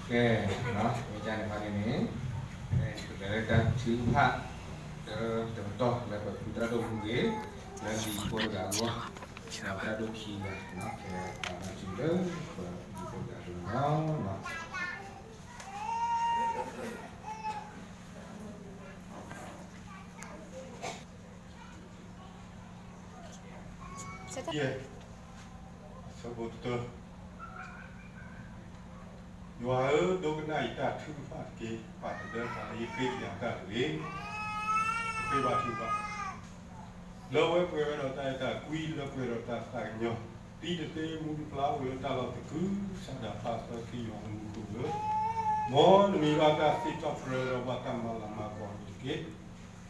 Oke, nah, bicara hari ini, saudara dan jumpa contoh level putra do mungkin dan di Polda Allah putra do kira, nah, kayak anak juga di Polda do nah. Iya, sebut tu. Dua do kena ita tu fat ke, fat dah kali ke yang tak wing, ke batu fat. Lalu aku berada ita kui, lalu berada tak nyo. Tidak te mudi pelau, berada lalu teku, sada pas lagi yang muda. Mohon mi kata si top berada batam malam makan sikit.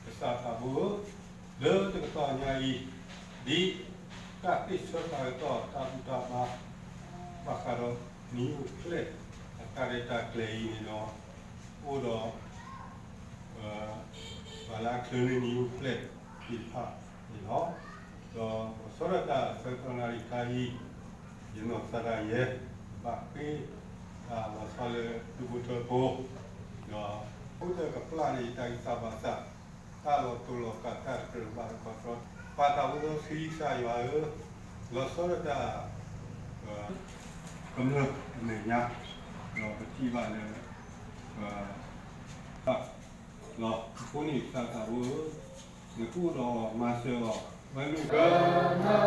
Besar tabu, le terkatanya di tak istilah itu tak utama bakar ni ukle. Kareta clay ni no, udah bala clay ni plate pilha, ni no. So sorata sekarang kai, you know saraya, bakpi, masalah tubuh po, no. Udah kepala ni tak sabasa, kalau tulo kata kerja kontrol, pada udah sisa ya, lo sorata kamu ni ya. Lo kecil mana, lo pun ni tak tahu, ni pun lo masih lo, mana? Karena